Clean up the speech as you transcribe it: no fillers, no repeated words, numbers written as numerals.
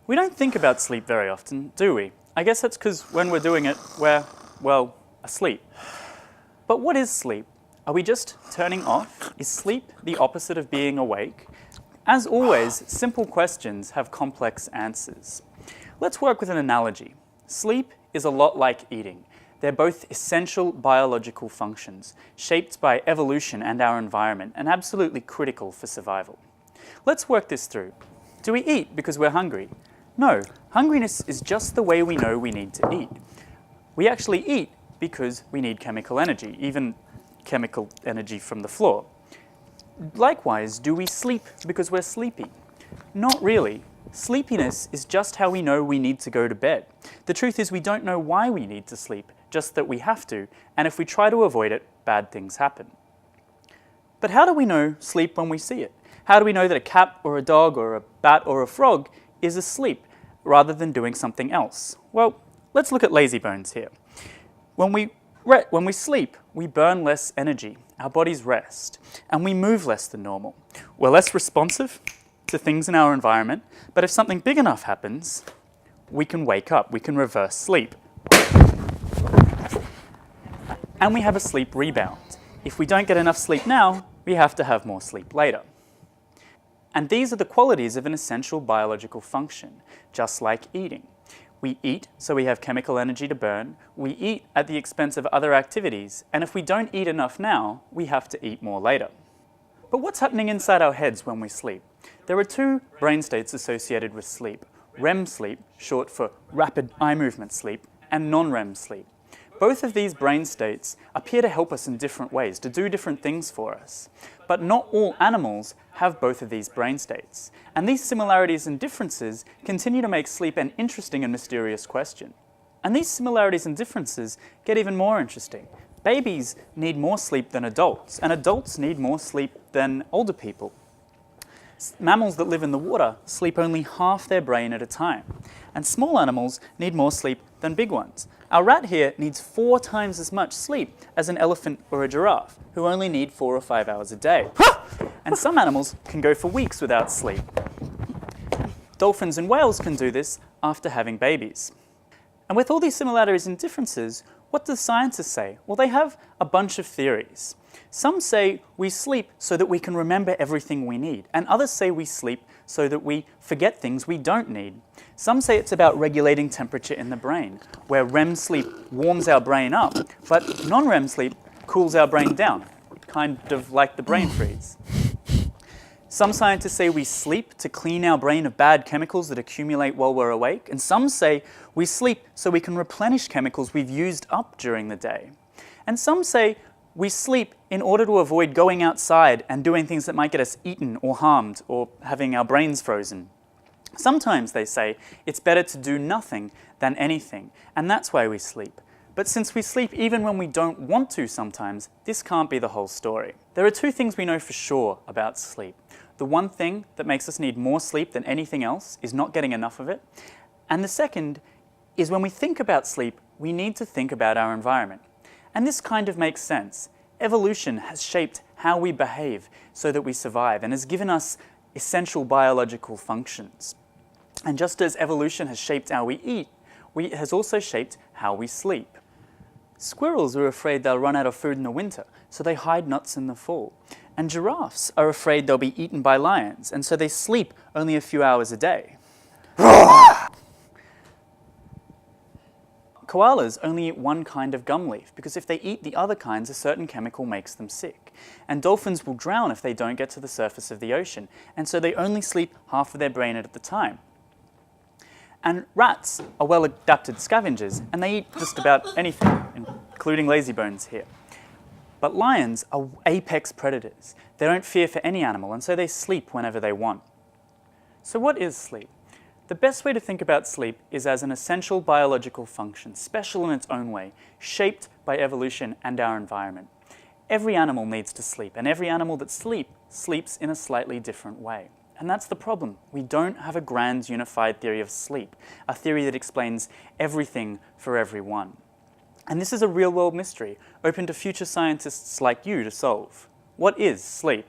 We don't think about sleep very often, do we? I guess that's because when we're doing it, we're, well, asleep. But what is sleep? Are we just turning off? Is sleep the opposite of being awake? As always, simple questions have complex answers. Let's work with an analogy. Sleep is a lot like eating. They're both essential biological functions, shaped by evolution and our environment, and absolutely critical for survival. Let's work this through. Do we eat because we're hungry? No, hungriness is just the way we know we need to eat. We actually eat because we need chemical energy, even chemical energy from the floor. Likewise, do we sleep because we're sleepy? Not really. Sleepiness is just how we know we need to go to bed. The truth is we don't know why we need to sleep, just that we have to, and if we try to avoid it, bad things happen. But how do we know sleep when we see it? How do we know that a cat or a dog or a bat or a frog is asleep rather than doing something else? Well, let's look at lazy bones here. When we sleep, we burn less energy, our bodies rest, and we move less than normal. We're less responsive to things in our environment, but if something big enough happens, we can wake up, we can reverse sleep. And we have a sleep rebound. If we don't get enough sleep now, we have to have more sleep later. And these are the qualities of an essential biological function, just like eating. We eat so we have chemical energy to burn, we eat at the expense of other activities, and if we don't eat enough now, we have to eat more later. But what's happening inside our heads when we sleep? There are two brain states associated with sleep: REM sleep, short for rapid eye movement sleep, and non-REM sleep. Both of these brain states appear to help us in different ways, to do different things for us. But not all animals have both of these brain states. And these similarities and differences continue to make sleep an interesting and mysterious question. And these similarities and differences get even more interesting. Babies need more sleep than adults, and adults need more sleep than older people. Mammals that live in the water sleep only half their brain at a time, and small animals need more sleep than big ones. Our rat here needs 4 times as much sleep as an elephant or a giraffe, who only need 4 or 5 hours a day. And some animals can go for weeks without sleep. Dolphins and whales can do this after having babies. And with all these similarities and differences, what do scientists say? Well, they have a bunch of theories. Some say we sleep so that we can remember everything we need, and others say we sleep so that we forget things we don't need. Some say it's about regulating temperature in the brain, where REM sleep warms our brain up, but non-REM sleep cools our brain down, kind of like the brain freeze. Some scientists say we sleep to clean our brain of bad chemicals that accumulate while we're awake, and some say we sleep so we can replenish chemicals we've used up during the day. And some say we sleep in order to avoid going outside and doing things that might get us eaten or harmed or having our brains frozen. Sometimes they say it's better to do nothing than anything, and that's why we sleep. But since we sleep even when we don't want to sometimes, this can't be the whole story. There are 2 things we know for sure about sleep. The one thing that makes us need more sleep than anything else is not getting enough of it. And the second is when we think about sleep, we need to think about our environment. And this kind of makes sense. Evolution has shaped how we behave so that we survive and has given us essential biological functions. And just as evolution has shaped how we eat, it has also shaped how we sleep. Squirrels are afraid they'll run out of food in the winter, so they hide nuts in the fall. And giraffes are afraid they'll be eaten by lions, and so they sleep only a few hours a day. Koalas only eat one kind of gum leaf, because if they eat the other kinds, a certain chemical makes them sick. And dolphins will drown if they don't get to the surface of the ocean, and so they only sleep half of their brain at a time. And rats are well-adapted scavengers, and they eat just about anything, including lazy bones here. But lions are apex predators. They don't fear for any animal, and so they sleep whenever they want. So what is sleep? The best way to think about sleep is as an essential biological function, special in its own way, shaped by evolution and our environment. Every animal needs to sleep, and every animal that sleeps in a slightly different way. And that's the problem. We don't have a grand unified theory of sleep, a theory that explains everything for everyone. And this is a real-world mystery, open to future scientists like you to solve. What is sleep?